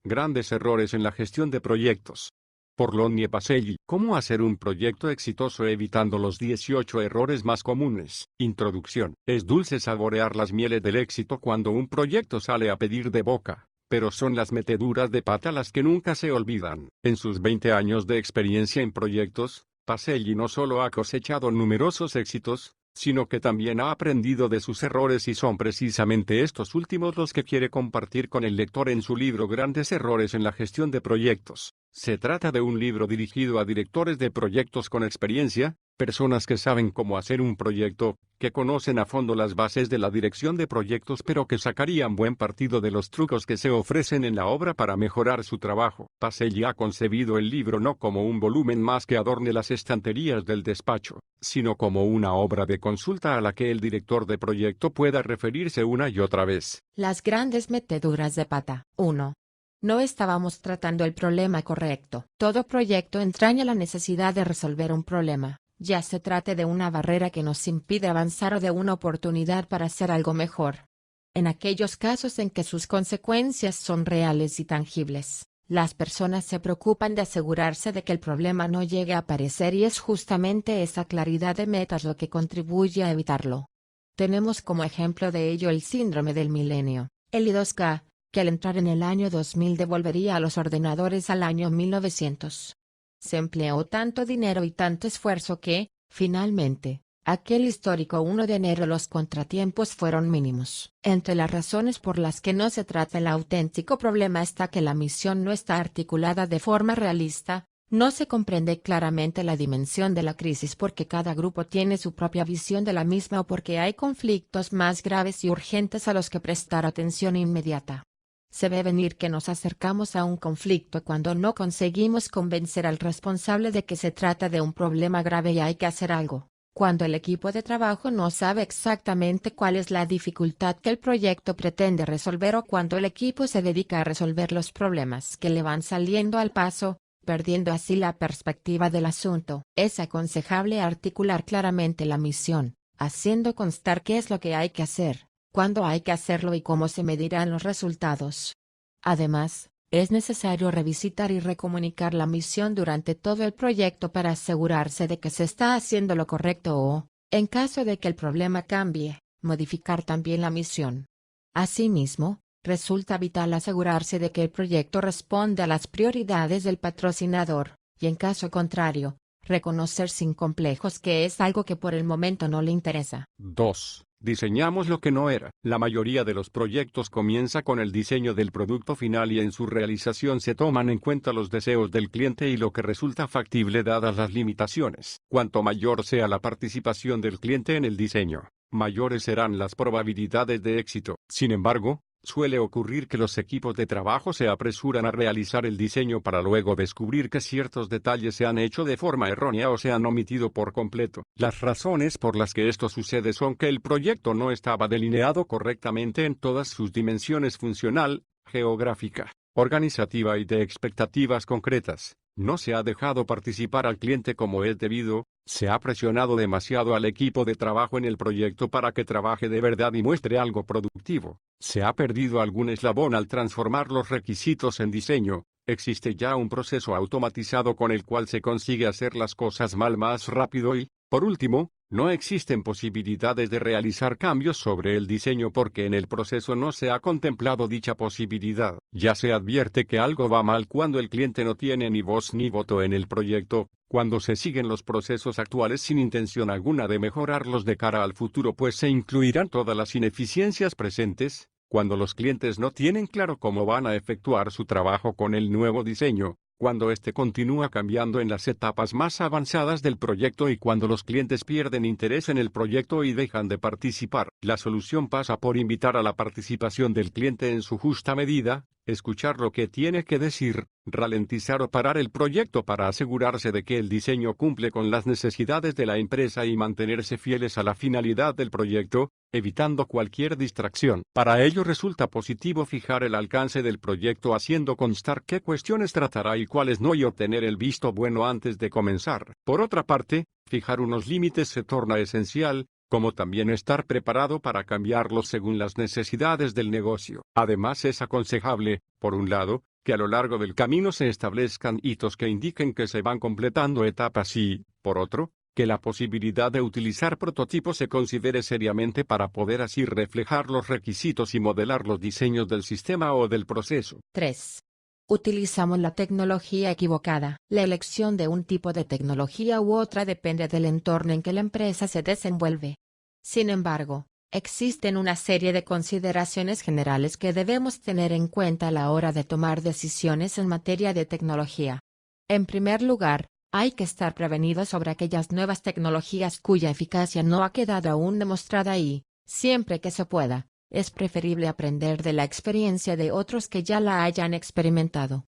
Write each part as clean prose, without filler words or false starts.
Grandes errores en la gestión de proyectos. Por Lonnie Pacelli. ¿Cómo hacer un proyecto exitoso evitando los 18 errores más comunes? Introducción. Es dulce saborear las mieles del éxito cuando un proyecto sale a pedir de boca, pero son las meteduras de pata las que nunca se olvidan. En sus 20 años de experiencia en proyectos, Pacelli no solo ha cosechado numerosos éxitos, sino que también ha aprendido de sus errores y son precisamente estos últimos los que quiere compartir con el lector en su libro Grandes errores en la gestión de proyectos. Se trata de un libro dirigido a directores de proyectos con experiencia, personas que saben cómo hacer un proyecto, que conocen a fondo las bases de la dirección de proyectos pero que sacarían buen partido de los trucos que se ofrecen en la obra para mejorar su trabajo. Pacelli ha concebido el libro no como un volumen más que adorne las estanterías del despacho, sino como una obra de consulta a la que el director de proyecto pueda referirse una y otra vez. Las grandes meteduras de pata. 1. No estábamos tratando el problema correcto. Todo proyecto entraña la necesidad de resolver un problema, ya se trate de una barrera que nos impide avanzar o de una oportunidad para hacer algo mejor. En aquellos casos en que sus consecuencias son reales y tangibles, las personas se preocupan de asegurarse de que el problema no llegue a aparecer y es justamente esa claridad de metas lo que contribuye a evitarlo. Tenemos como ejemplo de ello el síndrome del milenio, el I2K, que al entrar en el año 2000 devolvería a los ordenadores al año 1900. Se empleó tanto dinero y tanto esfuerzo que, finalmente, aquel histórico 1 de enero los contratiempos fueron mínimos. Entre las razones por las que no se trata el auténtico problema está que la misión no está articulada de forma realista, no se comprende claramente la dimensión de la crisis porque cada grupo tiene su propia visión de la misma o porque hay conflictos más graves y urgentes a los que prestar atención inmediata. Se ve venir que nos acercamos a un conflicto cuando no conseguimos convencer al responsable de que se trata de un problema grave y hay que hacer algo, cuando el equipo de trabajo no sabe exactamente cuál es la dificultad que el proyecto pretende resolver o cuando el equipo se dedica a resolver los problemas que le van saliendo al paso, perdiendo así la perspectiva del asunto. Es aconsejable articular claramente la misión, haciendo constar qué es lo que hay que hacer, cuándo hay que hacerlo y cómo se medirán los resultados. Además, es necesario revisitar y recomunicar la misión durante todo el proyecto para asegurarse de que se está haciendo lo correcto o, en caso de que el problema cambie, modificar también la misión. Asimismo, resulta vital asegurarse de que el proyecto responde a las prioridades del patrocinador, y en caso contrario, reconocer sin complejos que es algo que por el momento no le interesa. 2. Diseñamos lo que no era. La mayoría de los proyectos comienza con el diseño del producto final y en su realización se toman en cuenta los deseos del cliente y lo que resulta factible dadas las limitaciones. Cuanto mayor sea la participación del cliente en el diseño, mayores serán las probabilidades de éxito. Sin embargo, suele ocurrir que los equipos de trabajo se apresuran a realizar el diseño para luego descubrir que ciertos detalles se han hecho de forma errónea o se han omitido por completo. Las razones por las que esto sucede son que el proyecto no estaba delineado correctamente en todas sus dimensiones funcional, geográfica, organizativa y de expectativas concretas. No se ha dejado participar al cliente como es debido, se ha presionado demasiado al equipo de trabajo en el proyecto para que trabaje de verdad y muestre algo productivo. Se ha perdido algún eslabón al transformar los requisitos en diseño. Existe ya un proceso automatizado con el cual se consigue hacer las cosas más rápido y, por último, no existen posibilidades de realizar cambios sobre el diseño porque en el proceso no se ha contemplado dicha posibilidad. Ya se advierte que algo va mal cuando el cliente no tiene ni voz ni voto en el proyecto, cuando se siguen los procesos actuales sin intención alguna de mejorarlos de cara al futuro pues se incluirán todas las ineficiencias presentes, cuando los clientes no tienen claro cómo van a efectuar su trabajo con el nuevo diseño, cuando éste continúa cambiando en las etapas más avanzadas del proyecto y cuando los clientes pierden interés en el proyecto y dejan de participar. La solución pasa por invitar a la participación del cliente en su justa medida, escuchar lo que tiene que decir, ralentizar o parar el proyecto para asegurarse de que el diseño cumple con las necesidades de la empresa y mantenerse fieles a la finalidad del proyecto, evitando cualquier distracción. Para ello resulta positivo fijar el alcance del proyecto haciendo constar qué cuestiones tratará y cuáles no y obtener el visto bueno antes de comenzar. Por otra parte, fijar unos límites se torna esencial, como también estar preparado para cambiarlos según las necesidades del negocio. Además es aconsejable, por un lado, que a lo largo del camino se establezcan hitos que indiquen que se van completando etapas y, por otro, que la posibilidad de utilizar prototipos se considere seriamente para poder así reflejar los requisitos y modelar los diseños del sistema o del proceso. 3. Utilizamos la tecnología equivocada. La elección de un tipo de tecnología u otra depende del entorno en que la empresa se desenvuelve. Sin embargo, existen una serie de consideraciones generales que debemos tener en cuenta a la hora de tomar decisiones en materia de tecnología. En primer lugar, hay que estar prevenido sobre aquellas nuevas tecnologías cuya eficacia no ha quedado aún demostrada y, siempre que se pueda, es preferible aprender de la experiencia de otros que ya la hayan experimentado.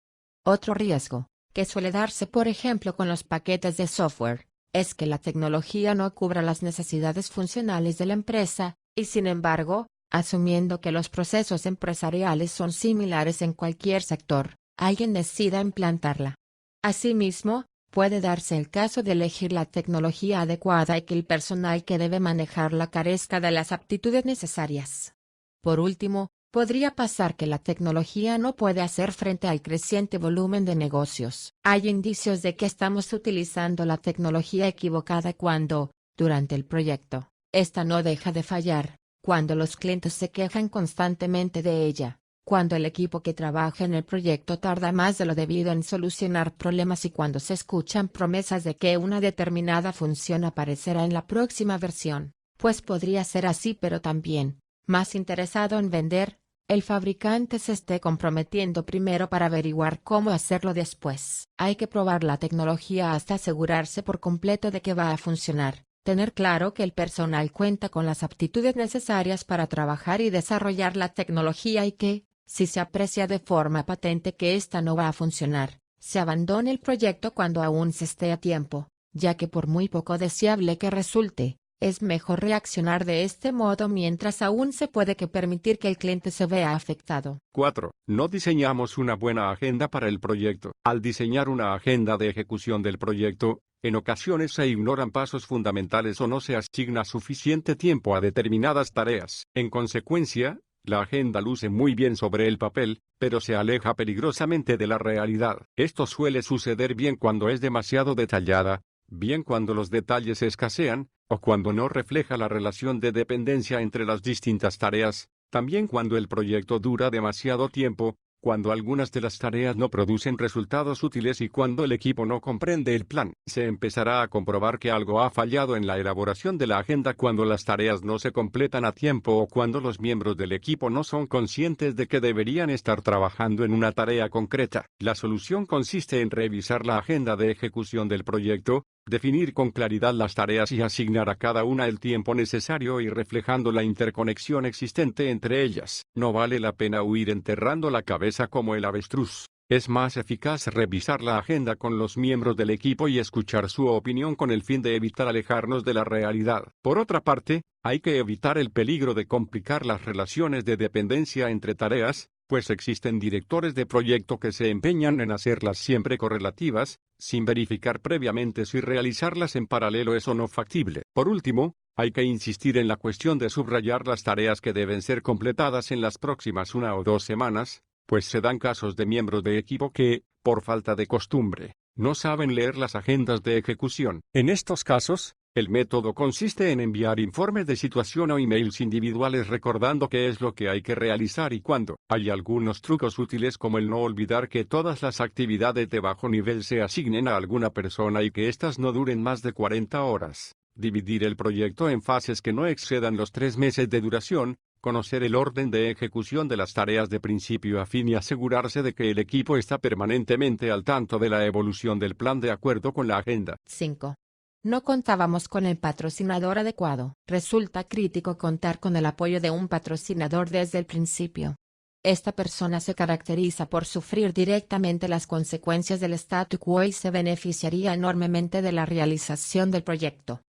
Otro riesgo, que suele darse por ejemplo con los paquetes de software, es que la tecnología no cubra las necesidades funcionales de la empresa, y sin embargo, asumiendo que los procesos empresariales son similares en cualquier sector, alguien decida implantarla. Asimismo, puede darse el caso de elegir la tecnología adecuada y que el personal que debe manejarla carezca de las aptitudes necesarias. Por último, podría pasar que la tecnología no puede hacer frente al creciente volumen de negocios. Hay indicios de que estamos utilizando la tecnología equivocada cuando, durante el proyecto, esta no deja de fallar, cuando los clientes se quejan constantemente de ella, cuando el equipo que trabaja en el proyecto tarda más de lo debido en solucionar problemas y cuando se escuchan promesas de que una determinada función aparecerá en la próxima versión, pues podría ser así pero también, más interesado en vender, el fabricante se esté comprometiendo primero para averiguar cómo hacerlo después. Hay que probar la tecnología hasta asegurarse por completo de que va a funcionar, tener claro que el personal cuenta con las aptitudes necesarias para trabajar y desarrollar la tecnología y que, si se aprecia de forma patente que ésta no va a funcionar, se abandone el proyecto cuando aún se esté a tiempo, ya que por muy poco deseable que resulte, es mejor reaccionar de este modo mientras aún se puede que permitir que el cliente se vea afectado. 4. No diseñamos una buena agenda para el proyecto. Al diseñar una agenda de ejecución del proyecto, en ocasiones se ignoran pasos fundamentales o no se asigna suficiente tiempo a determinadas tareas. En consecuencia, la agenda luce muy bien sobre el papel, pero se aleja peligrosamente de la realidad. Esto suele suceder bien cuando es demasiado detallada, bien cuando los detalles escasean, o cuando no refleja la relación de dependencia entre las distintas tareas, también cuando el proyecto dura demasiado tiempo, cuando algunas de las tareas no producen resultados útiles y cuando el equipo no comprende el plan. Se empezará a comprobar que algo ha fallado en la elaboración de la agenda cuando las tareas no se completan a tiempo o cuando los miembros del equipo no son conscientes de que deberían estar trabajando en una tarea concreta. La solución consiste en revisar la agenda de ejecución del proyecto, definir con claridad las tareas y asignar a cada una el tiempo necesario y reflejando la interconexión existente entre ellas. No vale la pena huir enterrando la cabeza como el avestruz. Es más eficaz revisar la agenda con los miembros del equipo y escuchar su opinión con el fin de evitar alejarnos de la realidad. Por otra parte, hay que evitar el peligro de complicar las relaciones de dependencia entre tareas, pues existen directores de proyecto que se empeñan en hacerlas siempre correlativas, sin verificar previamente si realizarlas en paralelo es o no factible. Por último, hay que insistir en la cuestión de subrayar las tareas que deben ser completadas en las próximas 1 o 2 semanas, pues se dan casos de miembros de equipo que, por falta de costumbre, no saben leer las agendas de ejecución. En estos casos, el método consiste en enviar informes de situación o emails individuales recordando qué es lo que hay que realizar y cuándo. Hay algunos trucos útiles como el no olvidar que todas las actividades de bajo nivel se asignen a alguna persona y que éstas no duren más de 40 horas. Dividir el proyecto en fases que no excedan los 3 meses de duración, conocer el orden de ejecución de las tareas de principio a fin y asegurarse de que el equipo está permanentemente al tanto de la evolución del plan de acuerdo con la agenda. 5. No contábamos con el patrocinador adecuado. Resulta crítico contar con el apoyo de un patrocinador desde el principio. Esta persona se caracteriza por sufrir directamente las consecuencias del statu quo y se beneficiaría enormemente de la realización del proyecto.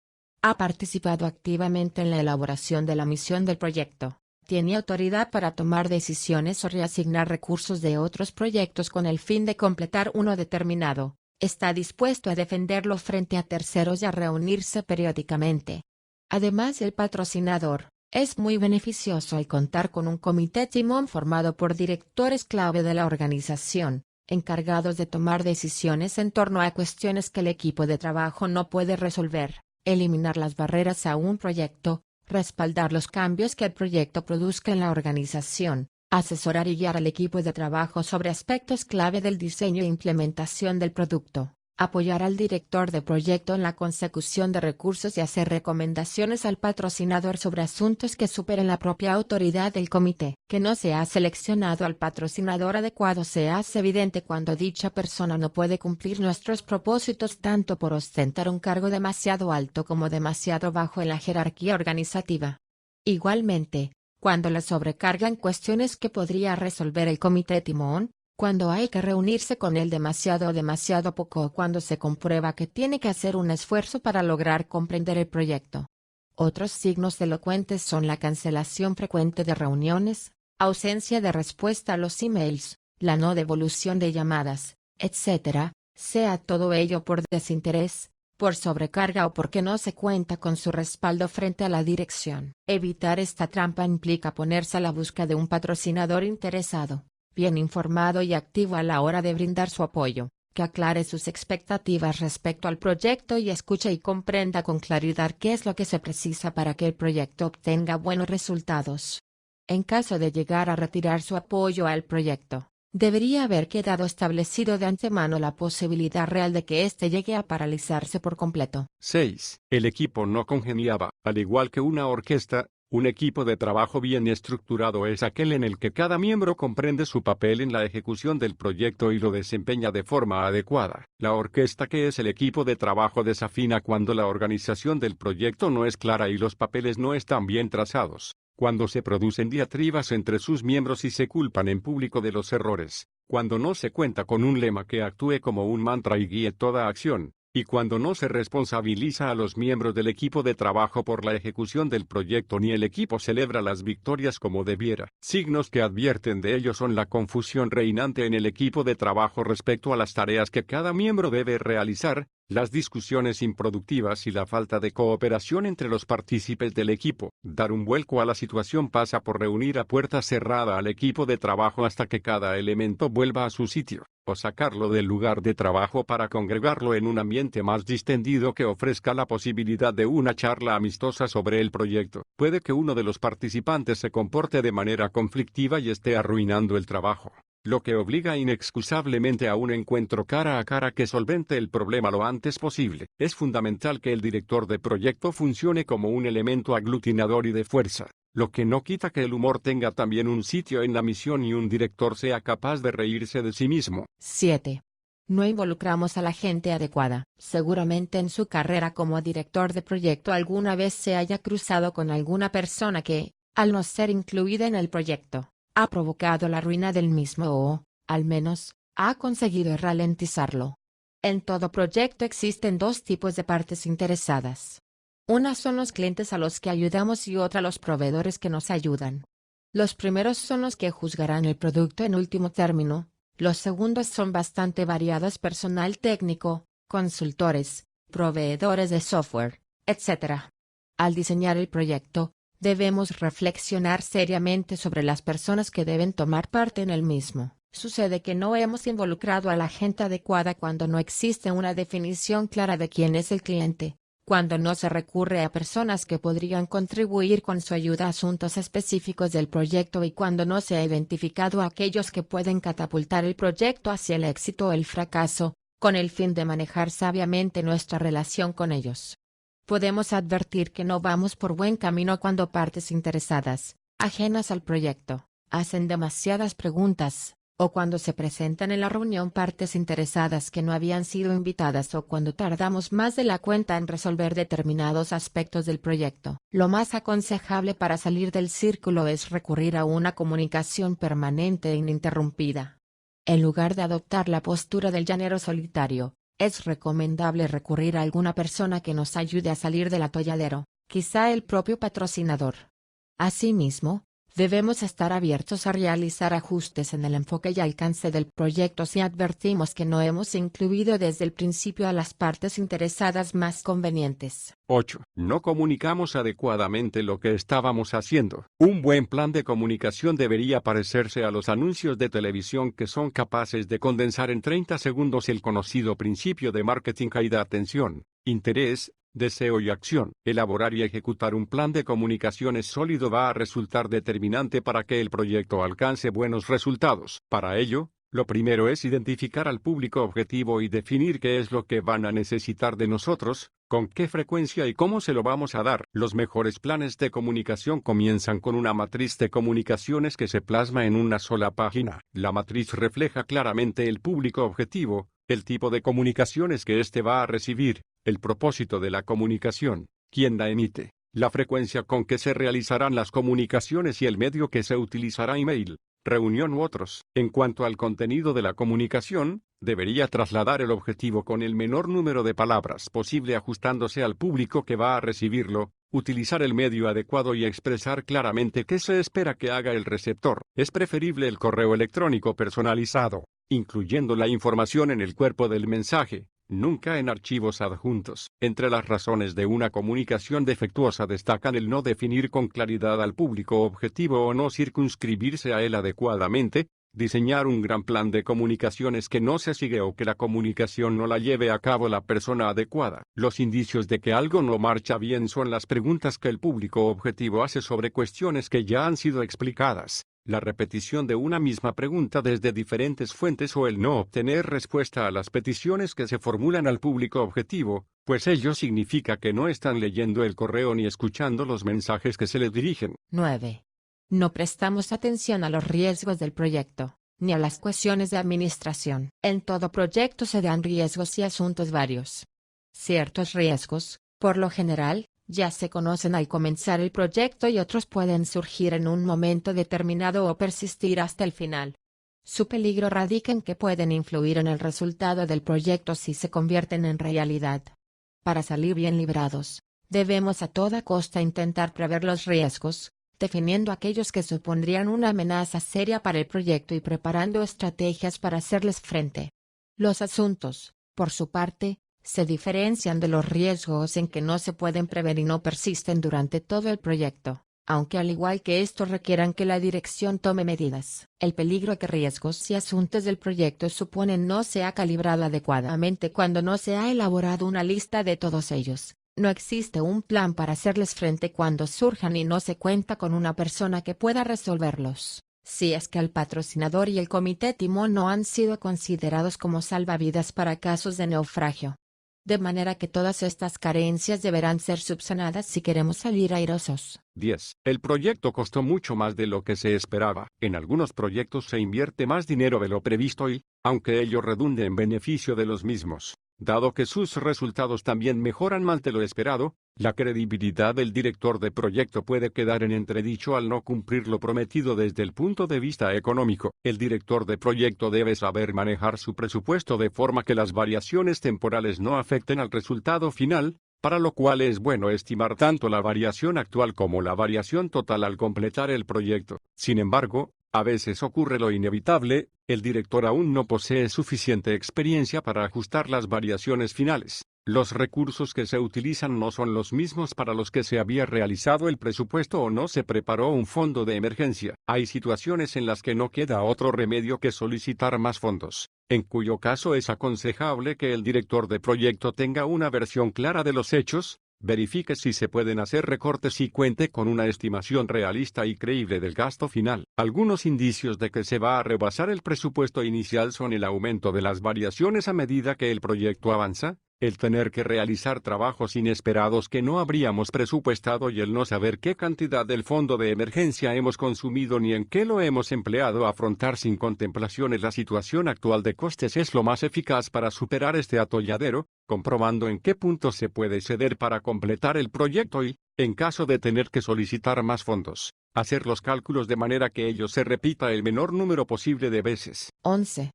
Ha participado activamente en la elaboración de la misión del proyecto. Tiene autoridad para tomar decisiones o reasignar recursos de otros proyectos con el fin de completar uno determinado. Está dispuesto a defenderlo frente a terceros y a reunirse periódicamente. Además, el patrocinador, Es muy beneficioso el contar con un comité timón formado por directores clave de la organización, encargados de tomar decisiones en torno a cuestiones que el equipo de trabajo no puede resolver, eliminar las barreras a un proyecto, respaldar los cambios que el proyecto produzca en la organización, asesorar y guiar al equipo de trabajo sobre aspectos clave del diseño e implementación del producto, apoyar al director de proyecto en la consecución de recursos y hacer recomendaciones al patrocinador sobre asuntos que superen la propia autoridad del comité. Que no se ha seleccionado al patrocinador adecuado se hace evidente cuando dicha persona no puede cumplir nuestros propósitos tanto por ostentar un cargo demasiado alto como demasiado bajo en la jerarquía organizativa. Igualmente, cuando la sobrecargan cuestiones que podría resolver el comité timón, cuando hay que reunirse con él demasiado o demasiado poco o cuando se comprueba que tiene que hacer un esfuerzo para lograr comprender el proyecto. Otros signos elocuentes son la cancelación frecuente de reuniones, ausencia de respuesta a los emails, la no devolución de llamadas, etc., sea todo ello por desinterés, por sobrecarga o porque no se cuenta con su respaldo frente a la dirección. Evitar esta trampa implica ponerse a la busca de un patrocinador interesado, bien informado y activo a la hora de brindar su apoyo, que aclare sus expectativas respecto al proyecto y escuche y comprenda con claridad qué es lo que se precisa para que el proyecto obtenga buenos resultados. En caso de llegar a retirar su apoyo al proyecto, debería haber quedado establecido de antemano la posibilidad real de que éste llegue a paralizarse por completo. 6. El equipo no congeniaba. Al igual que una orquesta, un equipo de trabajo bien estructurado es aquel en el que cada miembro comprende su papel en la ejecución del proyecto y lo desempeña de forma adecuada. La orquesta, que es el equipo de trabajo, desafina cuando la organización del proyecto no es clara y los papeles no están bien trazados, cuando se producen diatribas entre sus miembros y se culpan en público de los errores, cuando no se cuenta con un lema que actúe como un mantra y guíe toda acción, y cuando no se responsabiliza a los miembros del equipo de trabajo por la ejecución del proyecto ni el equipo celebra las victorias como debiera. Signos que advierten de ello son la confusión reinante en el equipo de trabajo respecto a las tareas que cada miembro debe realizar, las discusiones improductivas y la falta de cooperación entre los partícipes del equipo. Dar un vuelco a la situación pasa por reunir a puerta cerrada al equipo de trabajo hasta que cada elemento vuelva a su sitio, o sacarlo del lugar de trabajo para congregarlo en un ambiente más distendido que ofrezca la posibilidad de una charla amistosa sobre el proyecto. Puede que uno de los participantes se comporte de manera conflictiva y esté arruinando el trabajo, lo que obliga inexcusablemente a un encuentro cara a cara que solvente el problema lo antes posible. Es fundamental que el director de proyecto funcione como un elemento aglutinador y de fuerza, lo que no quita que el humor tenga también un sitio en la misión y un director sea capaz de reírse de sí mismo. 7. No involucramos a la gente adecuada. Seguramente en su carrera como director de proyecto alguna vez se haya cruzado con alguna persona que, al no ser incluida en el proyecto, ha provocado la ruina del mismo o, al menos, ha conseguido ralentizarlo. En todo proyecto existen dos tipos de partes interesadas. Una son los clientes a los que ayudamos y otra los proveedores que nos ayudan. Los primeros son los que juzgarán el producto en último término, los segundos son bastante variados: personal técnico, consultores, proveedores de software, etc. Al diseñar el proyecto, debemos reflexionar seriamente sobre las personas que deben tomar parte en el mismo. Sucede que no hemos involucrado a la gente adecuada cuando no existe una definición clara de quién es el cliente, cuando no se recurre a personas que podrían contribuir con su ayuda a asuntos específicos del proyecto y cuando no se ha identificado a aquellos que pueden catapultar el proyecto hacia el éxito o el fracaso, con el fin de manejar sabiamente nuestra relación con ellos. Podemos advertir que no vamos por buen camino cuando partes interesadas, ajenas al proyecto, hacen demasiadas preguntas, o cuando se presentan en la reunión partes interesadas que no habían sido invitadas o cuando tardamos más de la cuenta en resolver determinados aspectos del proyecto. Lo más aconsejable para salir del círculo es recurrir a una comunicación permanente e ininterrumpida. En lugar de adoptar la postura del llanero solitario, es recomendable recurrir a alguna persona que nos ayude a salir del atolladero, quizá el propio patrocinador. Asimismo, Debemos estar abiertos a realizar ajustes en el enfoque y alcance del proyecto si advertimos que no hemos incluido desde el principio a las partes interesadas más convenientes. 8. No comunicamos adecuadamente lo que estábamos haciendo. Un buen plan de comunicación debería parecerse a los anuncios de televisión que son capaces de condensar en 30 segundos el conocido principio de marketing de atención, interés, deseo y acción. Elaborar y ejecutar un plan de comunicaciones sólido va a resultar determinante para que el proyecto alcance buenos resultados. Para ello, lo primero es identificar al público objetivo y definir qué es lo que van a necesitar de nosotros, con qué frecuencia y cómo se lo vamos a dar. Los mejores planes de comunicación comienzan con una matriz de comunicaciones que se plasma en una sola página. La matriz refleja claramente el público objetivo, el tipo de comunicaciones que éste va a recibir, el propósito de la comunicación, quién la emite, la frecuencia con que se realizarán las comunicaciones y el medio que se utilizará, email, reunión u otros. En cuanto al contenido de la comunicación, debería trasladar el objetivo con el menor número de palabras posible ajustándose al público que va a recibirlo, utilizar el medio adecuado y expresar claramente qué se espera que haga el receptor. Es preferible el correo electrónico personalizado, incluyendo la información en el cuerpo del mensaje, nunca en archivos adjuntos. Entre las razones de una comunicación defectuosa destacan el no definir con claridad al público objetivo o no circunscribirse a él adecuadamente, diseñar un gran plan de comunicaciones que no se sigue o que la comunicación no la lleve a cabo la persona adecuada. Los indicios de que algo no marcha bien son las preguntas que el público objetivo hace sobre cuestiones que ya han sido explicadas, la repetición de una misma pregunta desde diferentes fuentes o el no obtener respuesta a las peticiones que se formulan al público objetivo, pues ello significa que no están leyendo el correo ni escuchando los mensajes que se les dirigen. 9. No prestamos atención a los riesgos del proyecto, ni a las cuestiones de administración. En todo proyecto se dan riesgos y asuntos varios. Ciertos riesgos, por lo general, ya se conocen al comenzar el proyecto y otros pueden surgir en un momento determinado o persistir hasta el final. Su peligro radica en que pueden influir en el resultado del proyecto si se convierten en realidad. Para salir bien librados, debemos a toda costa intentar prever los riesgos, definiendo aquellos que supondrían una amenaza seria para el proyecto y preparando estrategias para hacerles frente. Los asuntos, por su parte, se diferencian de los riesgos en que no se pueden prever y no persisten durante todo el proyecto, aunque al igual que estos requieran que la dirección tome medidas. El peligro que riesgos y asuntos del proyecto suponen no se ha calibrado adecuadamente cuando no se ha elaborado una lista de todos ellos. No existe un plan para hacerles frente cuando surjan y no se cuenta con una persona que pueda resolverlos. Si es que el patrocinador y el comité timón no han sido considerados como salvavidas para casos de naufragio. De manera que todas estas carencias deberán ser subsanadas si queremos salir airosos. 10. El proyecto costó mucho más de lo que se esperaba. En algunos proyectos se invierte más dinero de lo previsto y, aunque ello redunde en beneficio de los mismos, dado que sus resultados también mejoran más de lo esperado, la credibilidad del director de proyecto puede quedar en entredicho al no cumplir lo prometido desde el punto de vista económico. El director de proyecto debe saber manejar su presupuesto de forma que las variaciones temporales no afecten al resultado final, para lo cual es bueno estimar tanto la variación actual como la variación total al completar el proyecto. Sin embargo, a veces ocurre lo inevitable, el director aún no posee suficiente experiencia para ajustar las variaciones finales. Los recursos que se utilizan no son los mismos para los que se había realizado el presupuesto o no se preparó un fondo de emergencia. Hay situaciones en las que no queda otro remedio que solicitar más fondos, en cuyo caso es aconsejable que el director de proyecto tenga una versión clara de los hechos, verifique si se pueden hacer recortes y cuente con una estimación realista y creíble del gasto final. Algunos indicios de que se va a rebasar el presupuesto inicial son el aumento de las variaciones a medida que el proyecto avanza, el tener que realizar trabajos inesperados que no habríamos presupuestado y el no saber qué cantidad del fondo de emergencia hemos consumido ni en qué lo hemos empleado. Afrontar sin contemplaciones la situación actual de costes es lo más eficaz para superar este atolladero, comprobando en qué punto se puede ceder para completar el proyecto y, en caso de tener que solicitar más fondos, hacer los cálculos de manera que ello se repita el menor número posible de veces. 11.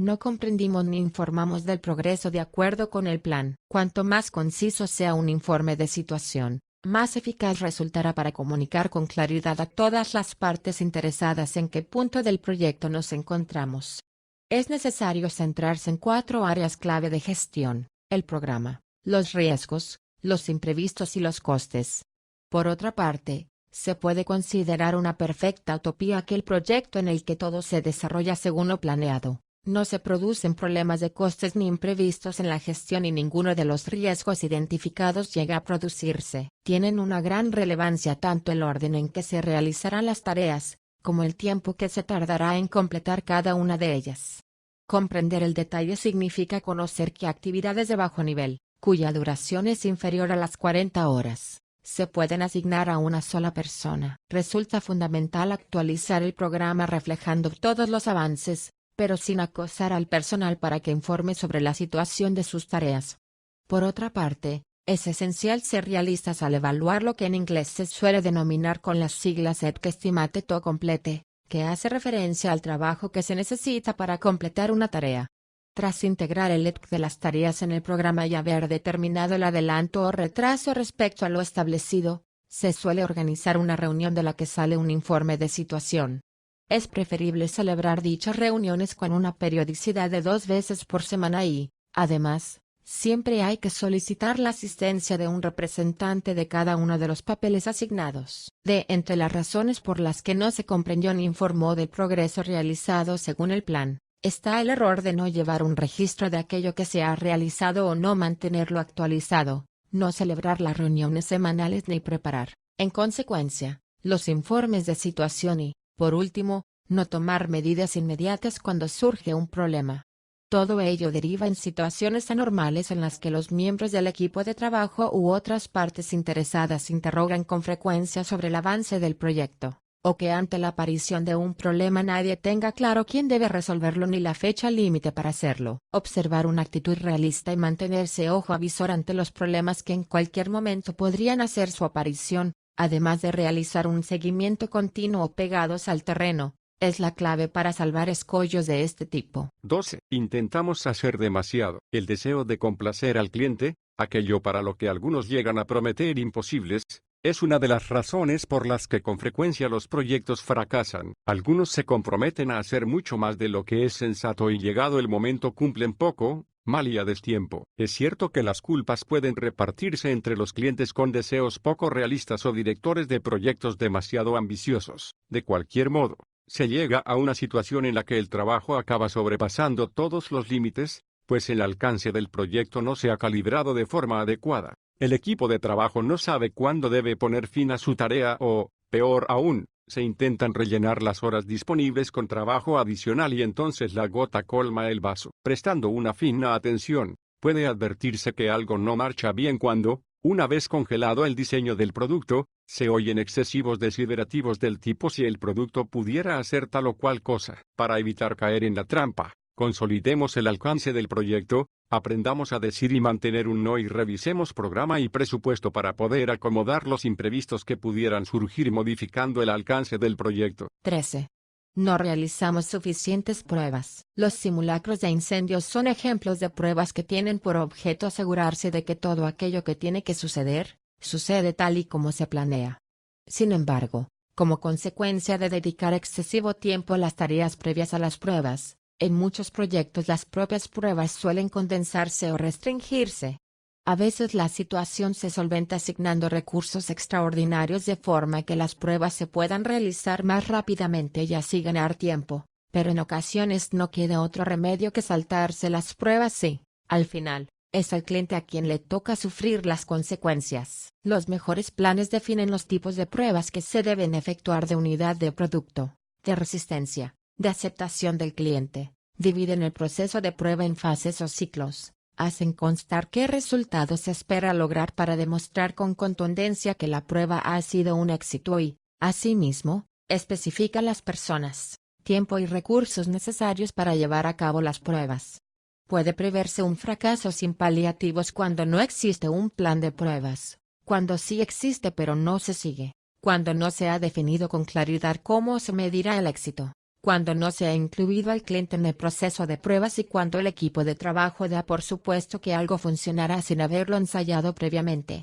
No comprendimos ni informamos del progreso de acuerdo con el plan. Cuanto más conciso sea un informe de situación, más eficaz resultará para comunicar con claridad a todas las partes interesadas en qué punto del proyecto nos encontramos. Es necesario centrarse en 4 áreas clave de gestión: el programa, los riesgos, los imprevistos y los costes. Por otra parte, se puede considerar una perfecta utopía aquel proyecto en el que todo se desarrolla según lo planeado. No se producen problemas de costes ni imprevistos en la gestión y ninguno de los riesgos identificados llega a producirse. Tienen una gran relevancia tanto el orden en que se realizarán las tareas, como el tiempo que se tardará en completar cada una de ellas. Comprender el detalle significa conocer que actividades de bajo nivel, cuya duración es inferior a las 40 horas, se pueden asignar a una sola persona. Resulta fundamental actualizar el programa reflejando todos los avances, pero sin acosar al personal para que informe sobre la situación de sus tareas. Por otra parte, es esencial ser realistas al evaluar lo que en inglés se suele denominar con las siglas estimate to complete, que hace referencia al trabajo que se necesita para completar una tarea. Tras integrar el de las tareas en el programa y haber determinado el adelanto o retraso respecto a lo establecido, se suele organizar una reunión de la que sale un informe de situación. Es preferible celebrar dichas reuniones con una periodicidad de 2 veces por semana y, además, siempre hay que solicitar la asistencia de un representante de cada uno de los papeles asignados. Entre las razones por las que no se comprendió ni informó del progreso realizado según el plan, está el error de no llevar un registro de aquello que se ha realizado o no mantenerlo actualizado, no celebrar las reuniones semanales ni preparar, en consecuencia, los informes de situación y, por último, no tomar medidas inmediatas cuando surge un problema. Todo ello deriva en situaciones anormales en las que los miembros del equipo de trabajo u otras partes interesadas interrogan con frecuencia sobre el avance del proyecto, o que ante la aparición de un problema nadie tenga claro quién debe resolverlo ni la fecha límite para hacerlo. Observar una actitud realista y mantenerse ojo avisor ante los problemas que en cualquier momento podrían hacer su aparición, además de realizar un seguimiento continuo pegados al terreno, es la clave para salvar escollos de este tipo. 12. Intentamos hacer demasiado. El deseo de complacer al cliente, aquello para lo que algunos llegan a prometer imposibles, es una de las razones por las que con frecuencia los proyectos fracasan. Algunos se comprometen a hacer mucho más de lo que es sensato y llegado el momento cumplen poco, mal y a destiempo. Es cierto que las culpas pueden repartirse entre los clientes con deseos poco realistas o directores de proyectos demasiado ambiciosos. De cualquier modo, se llega a una situación en la que el trabajo acaba sobrepasando todos los límites, pues el alcance del proyecto no se ha calibrado de forma adecuada. El equipo de trabajo no sabe cuándo debe poner fin a su tarea o, peor aún, se intentan rellenar las horas disponibles con trabajo adicional y entonces la gota colma el vaso. Prestando una fina atención, puede advertirse que algo no marcha bien cuando, una vez congelado el diseño del producto, se oyen excesivos desiderativos del tipo si el producto pudiera hacer tal o cual cosa. Para evitar caer en la trampa, consolidemos el alcance del proyecto, aprendamos a decir y mantener un no y revisemos programa y presupuesto para poder acomodar los imprevistos que pudieran surgir modificando el alcance del proyecto. 13. No realizamos suficientes pruebas. Los simulacros de incendios son ejemplos de pruebas que tienen por objeto asegurarse de que todo aquello que tiene que suceder, sucede tal y como se planea. Sin embargo, como consecuencia de dedicar excesivo tiempo a las tareas previas a las pruebas, en muchos proyectos las propias pruebas suelen condensarse o restringirse. A veces la situación se solventa asignando recursos extraordinarios de forma que las pruebas se puedan realizar más rápidamente y así ganar tiempo, pero en ocasiones no queda otro remedio que saltarse las pruebas y, al final, es al cliente a quien le toca sufrir las consecuencias. Los mejores planes definen los tipos de pruebas que se deben efectuar de unidad de producto, de resistencia, de aceptación del cliente, dividen el proceso de prueba en fases o ciclos, hacen constar qué resultados se espera lograr para demostrar con contundencia que la prueba ha sido un éxito y, asimismo, especifica las personas, tiempo y recursos necesarios para llevar a cabo las pruebas. Puede preverse un fracaso sin paliativos cuando no existe un plan de pruebas, cuando sí existe pero no se sigue, cuando no se ha definido con claridad cómo se medirá el éxito, cuando no se ha incluido al cliente en el proceso de pruebas y cuando el equipo de trabajo da por supuesto que algo funcionará sin haberlo ensayado previamente.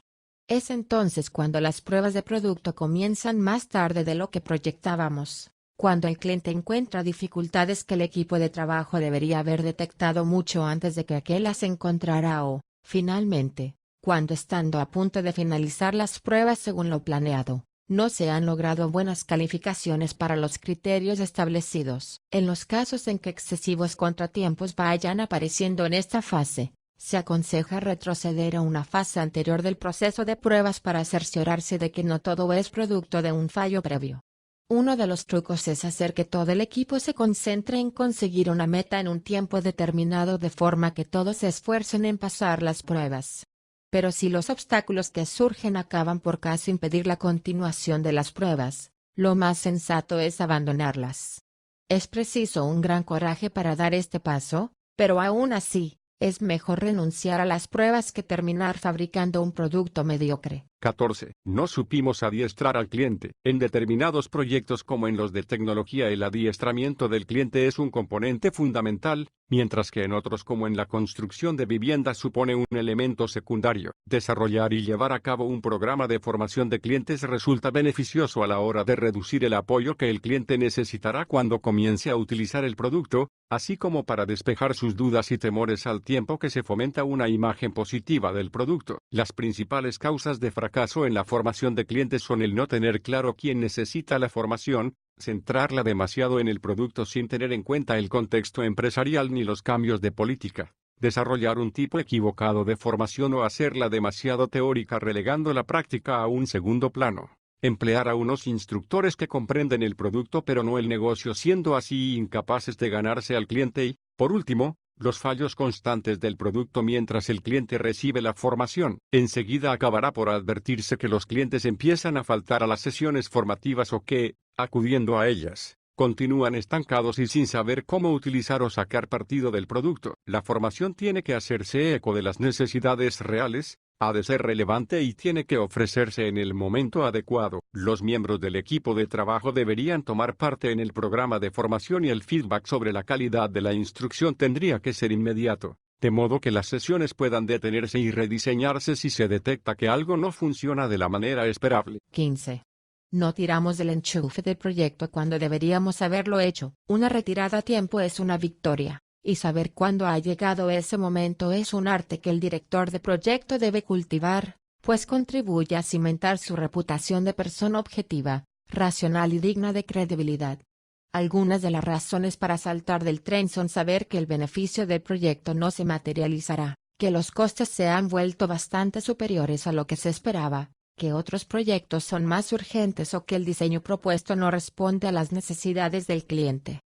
Es entonces cuando las pruebas de producto comienzan más tarde de lo que proyectábamos, cuando el cliente encuentra dificultades que el equipo de trabajo debería haber detectado mucho antes de que aquel las encontrara o, finalmente, cuando estando a punto de finalizar las pruebas según lo planeado, no se han logrado buenas calificaciones para los criterios establecidos. En los casos en que excesivos contratiempos vayan apareciendo en esta fase, se aconseja retroceder a una fase anterior del proceso de pruebas para cerciorarse de que no todo es producto de un fallo previo. Uno de los trucos es hacer que todo el equipo se concentre en conseguir una meta en un tiempo determinado de forma que todos se esfuercen en pasar las pruebas. Pero si los obstáculos que surgen acaban por casi impedir la continuación de las pruebas, lo más sensato es abandonarlas. Es preciso un gran coraje para dar este paso, pero aún así, es mejor renunciar a las pruebas que terminar fabricando un producto mediocre. 14. No supimos adiestrar al cliente. En determinados proyectos como en los de tecnología el adiestramiento del cliente es un componente fundamental, mientras que en otros como en la construcción de viviendas supone un elemento secundario. Desarrollar y llevar a cabo un programa de formación de clientes resulta beneficioso a la hora de reducir el apoyo que el cliente necesitará cuando comience a utilizar el producto, así como para despejar sus dudas y temores al tiempo que se fomenta una imagen positiva del producto. Las principales causas de fracaso en la formación de clientes son el no tener claro quién necesita la formación, centrarla demasiado en el producto sin tener en cuenta el contexto empresarial ni los cambios de política, desarrollar un tipo equivocado de formación o hacerla demasiado teórica relegando la práctica a un segundo plano, emplear a unos instructores que comprenden el producto pero no el negocio siendo así incapaces de ganarse al cliente y, por último, los fallos constantes del producto mientras el cliente recibe la formación. Enseguida acabará por advertirse que los clientes empiezan a faltar a las sesiones formativas o que, acudiendo a ellas, continúan estancados y sin saber cómo utilizar o sacar partido del producto. La formación tiene que hacerse eco de las necesidades reales, ha de ser relevante y tiene que ofrecerse en el momento adecuado. Los miembros del equipo de trabajo deberían tomar parte en el programa de formación y el feedback sobre la calidad de la instrucción tendría que ser inmediato, de modo que las sesiones puedan detenerse y rediseñarse si se detecta que algo no funciona de la manera esperable. 15. No tiramos del enchufe del proyecto cuando deberíamos haberlo hecho. Una retirada a tiempo es una victoria, y saber cuándo ha llegado ese momento es un arte que el director de proyecto debe cultivar, pues contribuye a cimentar su reputación de persona objetiva, racional y digna de credibilidad. Algunas de las razones para saltar del tren son saber que el beneficio del proyecto no se materializará, que los costes se han vuelto bastante superiores a lo que se esperaba, que otros proyectos son más urgentes o que el diseño propuesto no responde a las necesidades del cliente.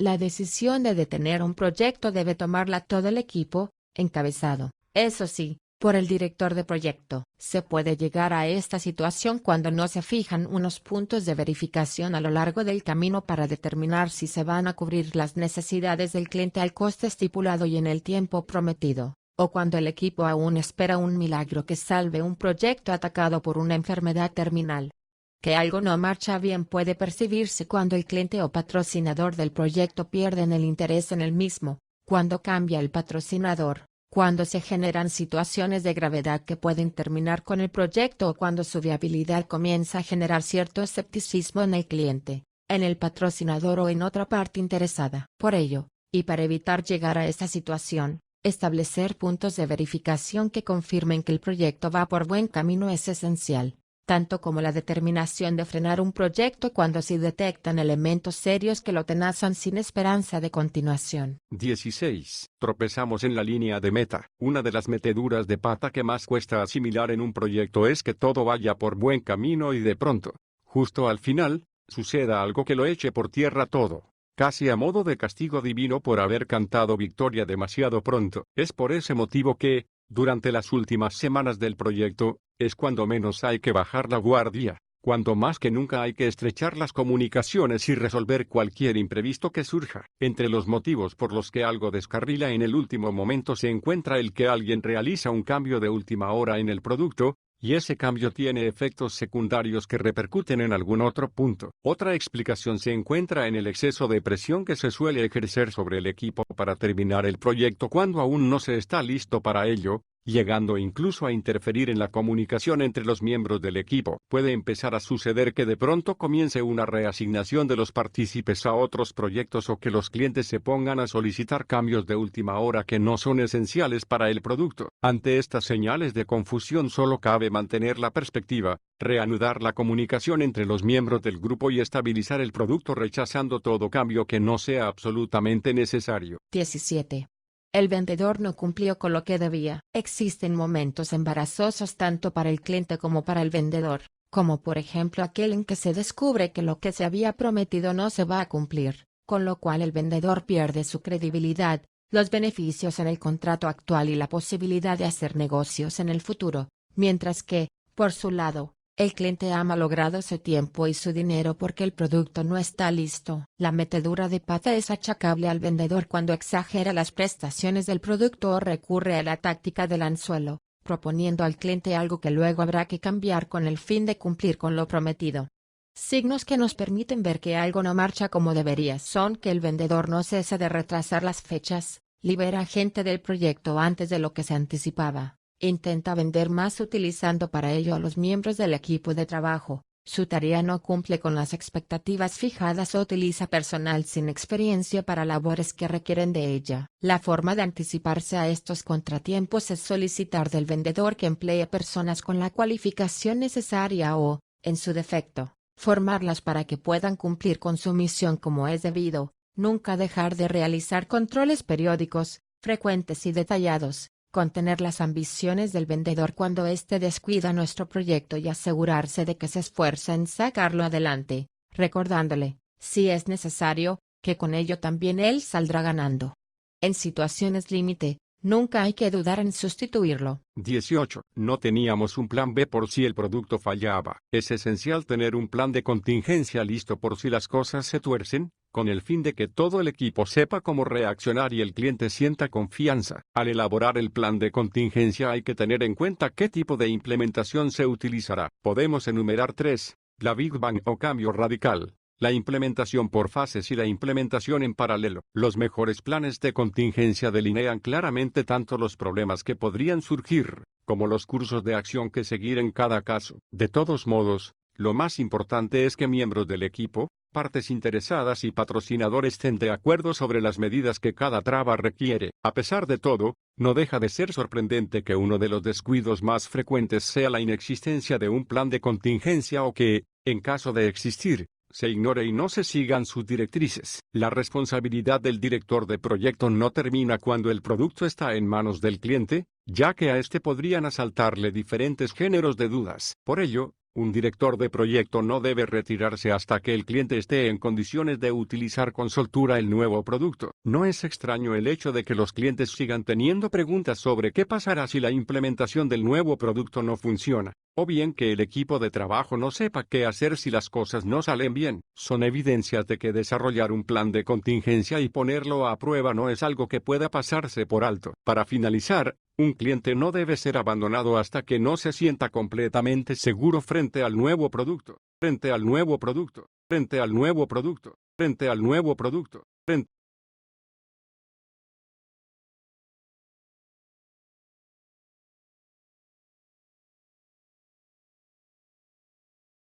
La decisión de detener un proyecto debe tomarla todo el equipo, encabezado, eso sí, por el director de proyecto. Se puede llegar a esta situación cuando no se fijan unos puntos de verificación a lo largo del camino para determinar si se van a cubrir las necesidades del cliente al coste estipulado y en el tiempo prometido, o cuando el equipo aún espera un milagro que salve un proyecto atacado por una enfermedad terminal. Que algo no marcha bien puede percibirse cuando el cliente o patrocinador del proyecto pierden el interés en el mismo, cuando cambia el patrocinador, cuando se generan situaciones de gravedad que pueden terminar con el proyecto o cuando su viabilidad comienza a generar cierto escepticismo en el cliente, en el patrocinador o en otra parte interesada. Por ello, y para evitar llegar a esta situación, establecer puntos de verificación que confirmen que el proyecto va por buen camino es esencial, tanto como la determinación de frenar un proyecto cuando se detectan elementos serios que lo tenazan sin esperanza de continuación. 16. Tropezamos en la línea de meta. Una de las meteduras de pata que más cuesta asimilar en un proyecto es que todo vaya por buen camino y de pronto, justo al final, suceda algo que lo eche por tierra todo, casi a modo de castigo divino por haber cantado victoria demasiado pronto. Es por ese motivo que, durante las últimas semanas del proyecto, es cuando menos hay que bajar la guardia, cuando más que nunca hay que estrechar las comunicaciones y resolver cualquier imprevisto que surja. Entre los motivos por los que algo descarrila en el último momento se encuentra el que alguien realiza un cambio de última hora en el producto, y ese cambio tiene efectos secundarios que repercuten en algún otro punto. Otra explicación se encuentra en el exceso de presión que se suele ejercer sobre el equipo para terminar el proyecto cuando aún no se está listo para ello, llegando incluso a interferir en la comunicación entre los miembros del equipo. Puede empezar a suceder que de pronto comience una reasignación de los partícipes a otros proyectos o que los clientes se pongan a solicitar cambios de última hora que no son esenciales para el producto. Ante estas señales de confusión solo cabe mantener la perspectiva, reanudar la comunicación entre los miembros del grupo y estabilizar el producto rechazando todo cambio que no sea absolutamente necesario. 17. El vendedor no cumplió con lo que debía. Existen momentos embarazosos tanto para el cliente como para el vendedor, como por ejemplo aquel en que se descubre que lo que se había prometido no se va a cumplir, con lo cual el vendedor pierde su credibilidad, los beneficios en el contrato actual y la posibilidad de hacer negocios en el futuro, mientras que, por su lado, el cliente ha malogrado su tiempo y su dinero porque el producto no está listo. La metedura de pata es achacable al vendedor cuando exagera las prestaciones del producto o recurre a la táctica del anzuelo, proponiendo al cliente algo que luego habrá que cambiar con el fin de cumplir con lo prometido. Signos que nos permiten ver que algo no marcha como debería son que el vendedor no cesa de retrasar las fechas, libera gente del proyecto antes de lo que se anticipaba. Intenta vender más utilizando para ello a los miembros del equipo de trabajo, su tarea no cumple con las expectativas fijadas o utiliza personal sin experiencia para labores que requieren de ella. La forma de anticiparse a estos contratiempos es solicitar del vendedor que emplee personas con la cualificación necesaria o, en su defecto, formarlas para que puedan cumplir con su misión como es debido. Nunca dejar de realizar controles periódicos, frecuentes y detallados. Contener las ambiciones del vendedor cuando éste descuida nuestro proyecto y asegurarse de que se esfuerza en sacarlo adelante, recordándole, si es necesario, que con ello también él saldrá ganando. En situaciones límite, nunca hay que dudar en sustituirlo. 18. No teníamos un plan B por si el producto fallaba. Es esencial tener un plan de contingencia listo por si las cosas se tuercen, con el fin de que todo el equipo sepa cómo reaccionar y el cliente sienta confianza. Al elaborar el plan de contingencia hay que tener en cuenta qué tipo de implementación se utilizará. Podemos enumerar tres: la Big Bang o cambio radical, la implementación por fases y la implementación en paralelo. Los mejores planes de contingencia delinean claramente tanto los problemas que podrían surgir, como los cursos de acción que seguir en cada caso. De todos modos, lo más importante es que miembros del equipo, partes interesadas y patrocinadores estén de acuerdo sobre las medidas que cada traba requiere. A pesar de todo, no deja de ser sorprendente que uno de los descuidos más frecuentes sea la inexistencia de un plan de contingencia o que, en caso de existir, se ignore y no se sigan sus directrices. La responsabilidad del director de proyecto no termina cuando el producto está en manos del cliente, ya que a este podrían asaltarle diferentes géneros de dudas. Por ello, un director de proyecto no debe retirarse hasta que el cliente esté en condiciones de utilizar con soltura el nuevo producto. No es extraño el hecho de que los clientes sigan teniendo preguntas sobre qué pasará si la implementación del nuevo producto no funciona, o bien que el equipo de trabajo no sepa qué hacer si las cosas no salen bien. Son evidencias de que desarrollar un plan de contingencia y ponerlo a prueba no es algo que pueda pasarse por alto. Para finalizar, un cliente no debe ser abandonado hasta que no se sienta completamente seguro frente al nuevo producto, frente al nuevo producto, frente al nuevo producto, frente al nuevo producto, frente